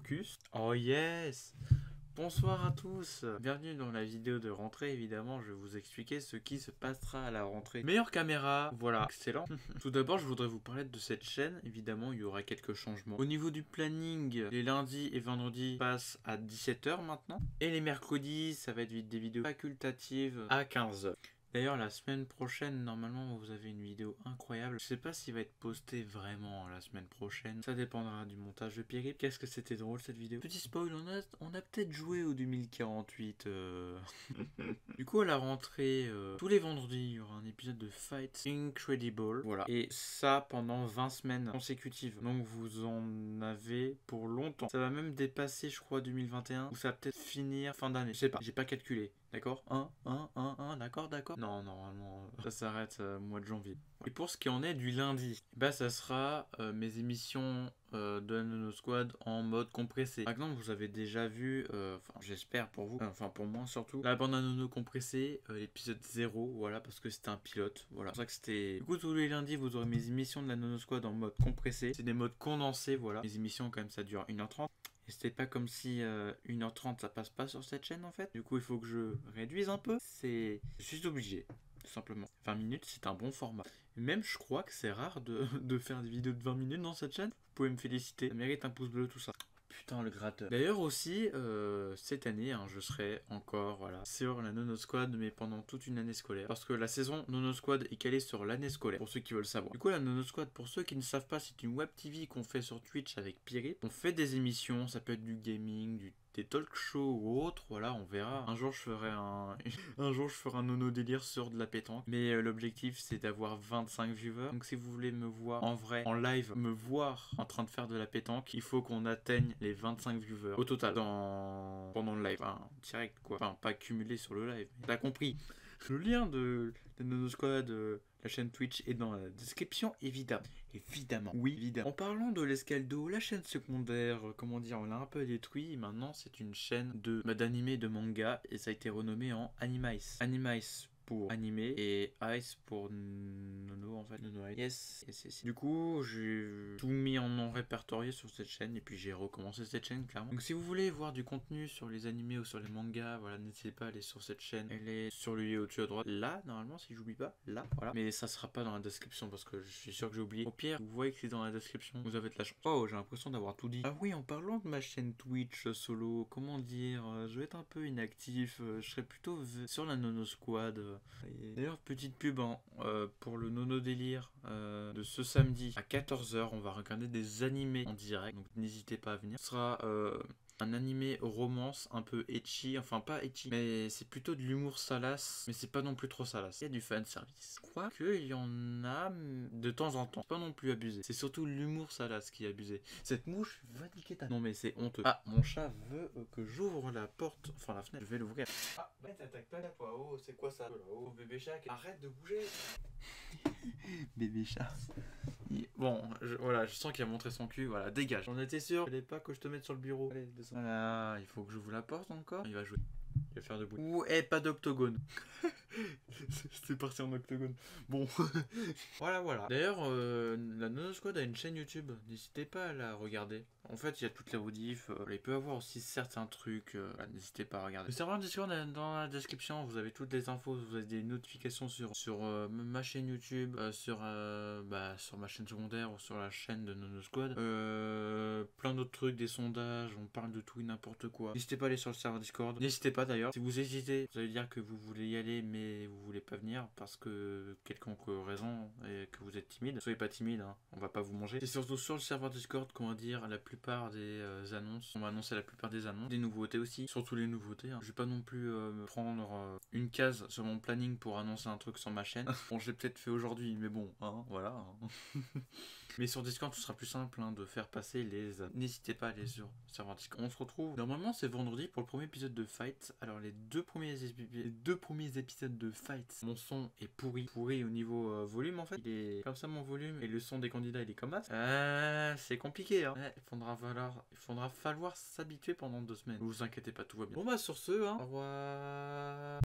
focus. Oh yes! Bonsoir à tous, bienvenue dans la vidéo de rentrée. Évidemment, je vais vous expliquer ce qui se passera à la rentrée. Meilleure caméra, voilà, excellent. Tout d'abord, je voudrais vous parler de cette chaîne. Évidemment, il y aura quelques changements. Au niveau du planning, les lundis et vendredis passent à 17 h maintenant. Et les mercredis, ça va être des vidéos facultatives à 15 h. D'ailleurs, la semaine prochaine, normalement, vous avez une vidéo incroyable. Je sais pas s'il va être posté vraiment la semaine prochaine. Ça dépendra du montage de Pierre. Qu'est-ce que c'était drôle cette vidéo. Petit spoil, on a peut-être joué au 2048. Du coup, à la rentrée, tous les vendredis, il y aura un épisode de Fight Incredible. Voilà. Et ça pendant 20 semaines consécutives. Donc vous en avez pour longtemps. Ça va même dépasser, je crois, 2021. Ou ça va peut-être finir fin d'année. Je sais pas. J'ai pas calculé. D'accord, d'accord. Non, normalement, ça s'arrête mois de janvier. Et pour ce qui en est du lundi, bah ça sera mes émissions de la Nono Squad en mode compressé. Par exemple, vous avez déjà vu, j'espère pour vous, enfin pour moi surtout, la bande à Nono compressée, l'épisode 0, voilà, parce que c'était un pilote, voilà. C'est pour ça que c'était... Du coup, tous les lundis, vous aurez mes émissions de la Nono Squad en mode compressé. C'est des modes condensés, voilà. Les émissions, quand même, ça dure 1h30. Et c'était pas comme si 1h30 ça passe pas sur cette chaîne en fait. Du coup il faut que je réduise un peu. Je suis obligé, tout simplement. 20 minutes c'est un bon format. Et même je crois que c'est rare de faire des vidéos de 20 minutes dans cette chaîne. Vous pouvez me féliciter. Ça mérite un pouce bleu tout ça. Putain le gratteur. D'ailleurs aussi, cette année, je serai encore sur la Nono Squad, mais pendant toute une année scolaire. Parce que la saison Nono Squad est calée sur l'année scolaire, pour ceux qui veulent savoir. Du coup, la Nono Squad, pour ceux qui ne savent pas, c'est une web TV qu'on fait sur Twitch avec Pierre. On fait des émissions, ça peut être du gaming, des talk shows ou autre, voilà, on verra. Un jour je ferai un nono délire sur de la pétanque. Mais l'objectif c'est d'avoir 25 viewers. Donc si vous voulez me voir en vrai, en live, me voir en train de faire de la pétanque, il faut qu'on atteigne les 25 viewers au total pendant le live. Enfin, direct quoi. Enfin, pas cumulé sur le live. T'as compris. Le lien de Nono Squad, la chaîne Twitch est dans la description, évidemment. Oui, évidemment. En parlant de l'Escaldo, la chaîne secondaire, comment dire, on l'a un peu détruit. Maintenant, c'est une chaîne d'animé et de manga et ça a été renommé en Animice. Animice pour animé et Ice pour Nono en fait. Nono Ice. Yes. Du coup, j'ai tout mis en non répertorié sur cette chaîne et puis j'ai recommencé cette chaîne clairement. Donc si vous voulez voir du contenu sur les animés ou sur les mangas, voilà, n'hésitez pas à aller sur cette chaîne. Elle est sur le lien au-dessus à droite. Là, normalement, si j'oublie pas, là, voilà. Mais ça sera pas dans la description parce que je suis sûr que j'ai oublié. Au pire, vous voyez que c'est dans la description. Vous avez de la chance. Oh, j'ai l'impression d'avoir tout dit. Ah oui, en parlant de ma chaîne Twitch solo, comment dire, je vais être un peu inactif. Je serai plutôt sur la Nono Squad. D'ailleurs, petite pub pour le Nono Délire de ce samedi à 14 h. On va regarder des animés en direct. Donc n'hésitez pas à venir. Ce sera un animé romance un peu ecchi, enfin pas ecchi, mais c'est plutôt de l'humour salace, mais c'est pas non plus trop salace. Il y a du fan service. Je crois qu'il y en a de temps en temps, pas non plus abusé. C'est surtout l'humour salace qui est abusé. Cette mouche va niquer ta... Non mais c'est honteux. Ah, mon chat veut que j'ouvre la porte, enfin la fenêtre, je vais l'ouvrir. Ah, bah t'attaques pas là toi, oh c'est quoi ça? Oh bébé chat, arrête de bouger. Bébé chat. Bon, voilà, je sens qu'il a montré son cul, voilà, dégage. J'en étais sûr, il fallait pas que je te mette sur le bureau. Allez, descends. Voilà, il faut que j'ouvre la porte encore. Il va jouer. Il va faire de bruit. Ouh, pas d'octogone. C'est parti en octogone. Bon. Voilà. D'ailleurs, la Nono Squad a une chaîne YouTube. N'hésitez pas à la regarder. En fait, il y a toutes les rediffs. Il peut y avoir aussi certains trucs. N'hésitez pas à regarder. Le serveur Discord est dans la description. Vous avez toutes les infos. Vous avez des notifications sur ma chaîne YouTube, sur ma chaîne secondaire ou sur la chaîne de Nono Squad. Plein d'autres trucs, des sondages. On parle de tout et n'importe quoi. N'hésitez pas à aller sur le serveur Discord. N'hésitez pas d'ailleurs. Si vous hésitez, ça veut dire que vous voulez y aller, mais vous voulez pas venir parce que quelconque raison et que vous êtes timide. Soyez pas timide, on va pas vous manger. C'est surtout sur le serveur Discord, comment dire, la plupart des annonces. On va annoncer la plupart des annonces, des nouveautés aussi, surtout les nouveautés. Je vais pas non plus prendre une case sur mon planning pour annoncer un truc sur ma chaîne. Bon, je l'ai peut-être fait aujourd'hui, mais bon, voilà. Mais sur Discord, ce sera plus simple de faire passer les annonces. N'hésitez pas à aller sur le serveur Discord. On se retrouve normalement c'est vendredi pour le premier épisode de Fight. Alors les deux premiers épisodes de Fight, mon son est pourri au niveau volume en fait. Il est comme ça mon volume et le son des candidats il est comme ça. C'est compliqué Ouais, il faudra falloir s'habituer pendant 2 semaines. Ne vous inquiétez pas, tout va bien. Bon bah sur ce, au revoir.